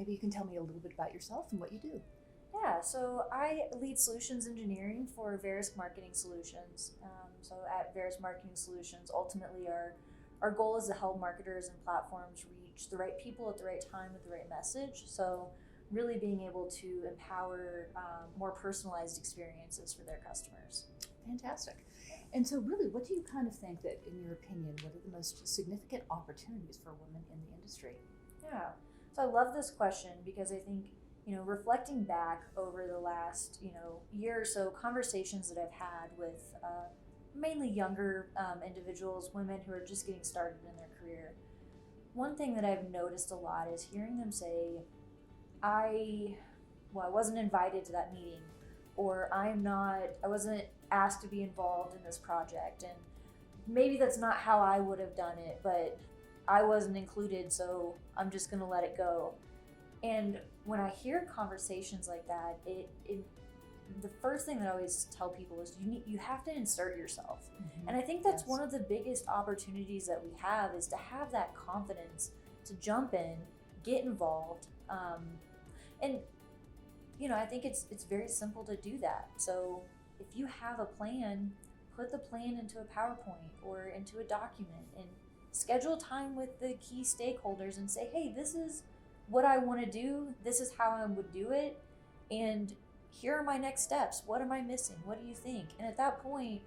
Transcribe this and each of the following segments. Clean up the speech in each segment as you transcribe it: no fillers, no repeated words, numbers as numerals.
maybe you can tell me a little bit about yourself and what you do. Yeah, so I lead solutions engineering for Verisk Marketing Solutions. So at Verisk Marketing Solutions, ultimately our goal is to help marketers and platforms reach the right people at the right time with the right message. So really being able to empower more personalized experiences for their customers. Fantastic. And so really, what do you kind of think that, in your opinion, what are the most significant opportunities for women in the industry? Yeah, so I love this question because I think, reflecting back over the last, year or so, conversations that I've had with mainly younger individuals, women who are just getting started in their career, one thing that I've noticed a lot is hearing them say, I wasn't invited to that meeting, or I wasn't asked to be involved in this project, and maybe that's not how I would have done it, but I wasn't included, so I'm just gonna let it go. And when I hear conversations like that, the first thing that I always tell people is you have to insert yourself. Mm-hmm. And I think that's one of the biggest opportunities that we have, is to have that confidence to jump in, get involved, and I think it's very simple to do that. So if you have a plan, put the plan into a PowerPoint or into a document and schedule time with the key stakeholders and say, hey, this is what I want to do. This is how I would do it. And here are my next steps. What am I missing? What do you think? And at that point,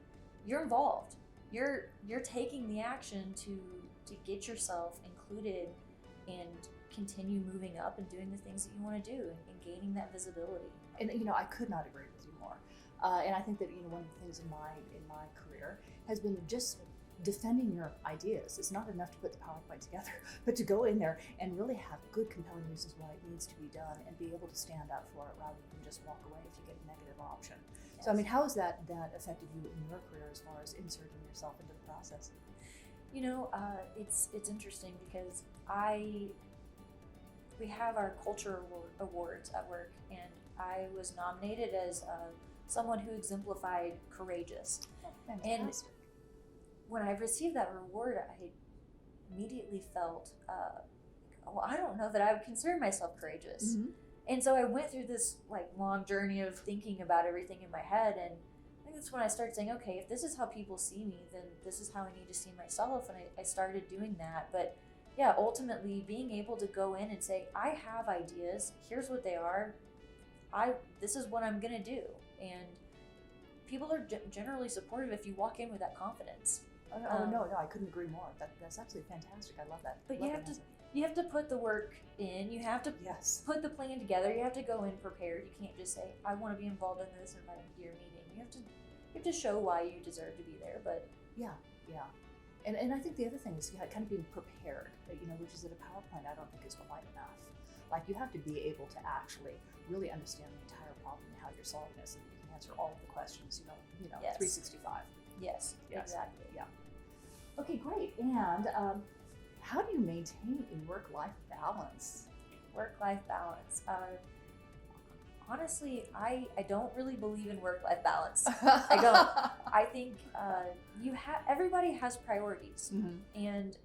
you're involved. You're taking the action to get yourself included and continue moving up and doing the things that you want to do and gaining that visibility. And I could not agree with you more. And I think that one of the things in my career has been just defending your ideas. It's not enough to put the PowerPoint together, but to go in there and really have good, compelling reasons why it needs to be done and be able to stand up for it rather than just walk away if you get a negative option. Yes. So, how has that affected you in your career as far as inserting yourself into the process? It's interesting because we have our culture awards at work, and I was nominated as someone who exemplified courageous. Fantastic. And when I received that reward, I immediately felt, I don't know that I would consider myself courageous. Mm-hmm. And so I went through this long journey of thinking about everything in my head, and I think that's when I started saying, okay, if this is how people see me, then this is how I need to see myself, and I started doing that. But yeah, ultimately being able to go in and say, I have ideas, here's what they are, this is what I'm gonna do. And people are generally supportive if you walk in with that confidence. No, I couldn't agree more. That's absolutely fantastic. I love that. But you have to put the work in. You have to put the plan together. You have to go in prepared. You can't just say, I want to be involved in this or your meeting. You have to show why you deserve to be there. But yeah. And I think the other thing is kind of being prepared, which is that a PowerPoint I don't think is quite enough. You have to be able to actually really understand the entire problem and how you're solving this, and you can answer all of the questions, Yes. 365. Yes, exactly. Yeah. Okay, great. And how do you maintain a work-life balance? Work-life balance. Honestly, I don't really believe in work-life balance. I don't. I think everybody has priorities, mm-hmm. and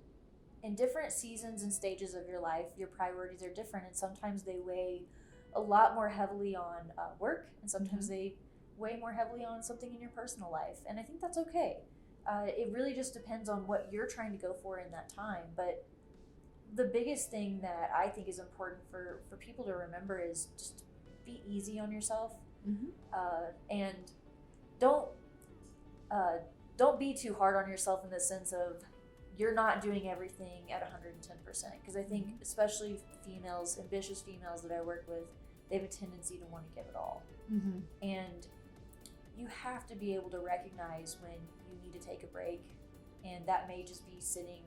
in different seasons and stages of your life, your priorities are different, and sometimes they weigh a lot more heavily on work, and sometimes mm-hmm. they weigh more heavily on something in your personal life, and I think that's okay. It really just depends on what you're trying to go for in that time. But the biggest thing that I think is important for people to remember is just be easy on yourself, mm-hmm. And don't be too hard on yourself in the sense of you're not doing everything at 110%. Because I think mm-hmm. especially females, ambitious females that I work with, they have a tendency to want to give it all. Mm-hmm. And you have to be able to recognize when you need to take a break, and that may just be sitting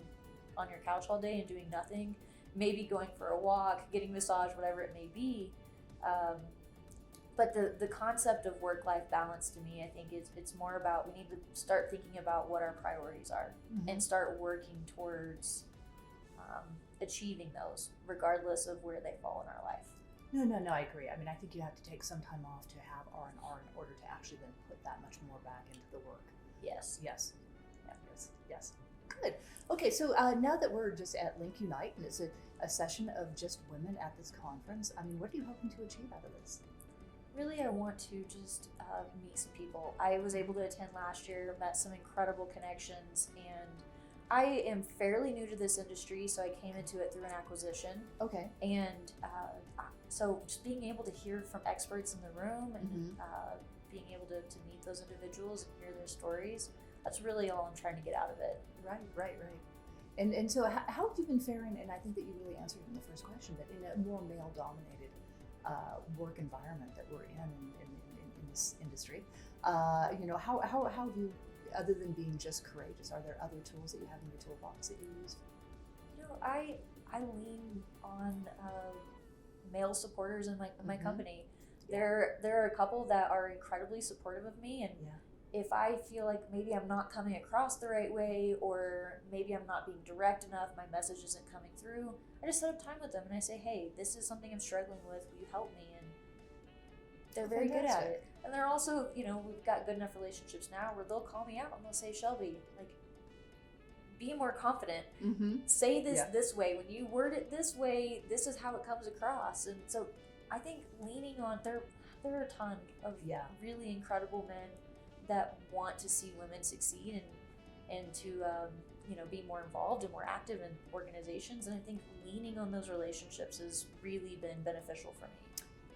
on your couch all day and doing nothing, maybe going for a walk, getting a massage, whatever it may be. But the concept of work-life balance to me, I think it's more about, we need to start thinking about what our priorities are, mm-hmm. and start working towards achieving those, regardless of where they fall in our life. No, I agree. I think you have to take some time off to have R&R in order to actually then put that much more back into the work. Yes. Yes. Good. Okay, so now that we're just at LinkUnite and it's a session of just women at this conference, I mean, what are you hoping to achieve out of this? Really, I want to just meet some people. I was able to attend last year, met some incredible connections, and I am fairly new to this industry, so I came into it through an acquisition. Okay. And so just being able to hear from experts in the room and being able to meet those individuals and hear their stories, that's really all I'm trying to get out of it. Right. And so how have you been faring, and I think that you really answered in the first question, but in a more male-dominated work environment that we're in this industry, how have you, other than being just courageous, are there other tools that you have in your toolbox that you use? I lean on male supporters in my company. There are a couple that are incredibly supportive of me, and if I feel like maybe I'm not coming across the right way, or maybe I'm not being direct enough, my message isn't coming through, I just set up time with them and I say, hey, this is something I'm struggling with, will you help me? And they're very good at it. And they're also, we've got good enough relationships now where they'll call me out and they'll say, Shelby, like, be more confident. Say this way. When you word it this way, this is how it comes across. And so I think leaning on, there are a ton of really incredible men that want to see women succeed and to be more involved and more active in organizations. And I think leaning on those relationships has really been beneficial for me.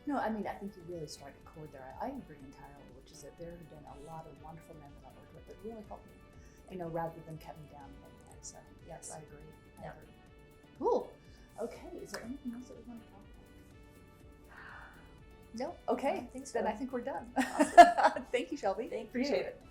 No, I mean, I think you really struck a chord there. I agree entirely, which is that there have been a lot of wonderful men that I've worked with that really helped me, rather than cut me down in any way. So yes, I agree. I agree. Cool. Okay, is there anything else that we want to talk about? No? Okay, I think so. Then I think we're done. Awesome. Thank you, Shelby. Thank Appreciate you. it.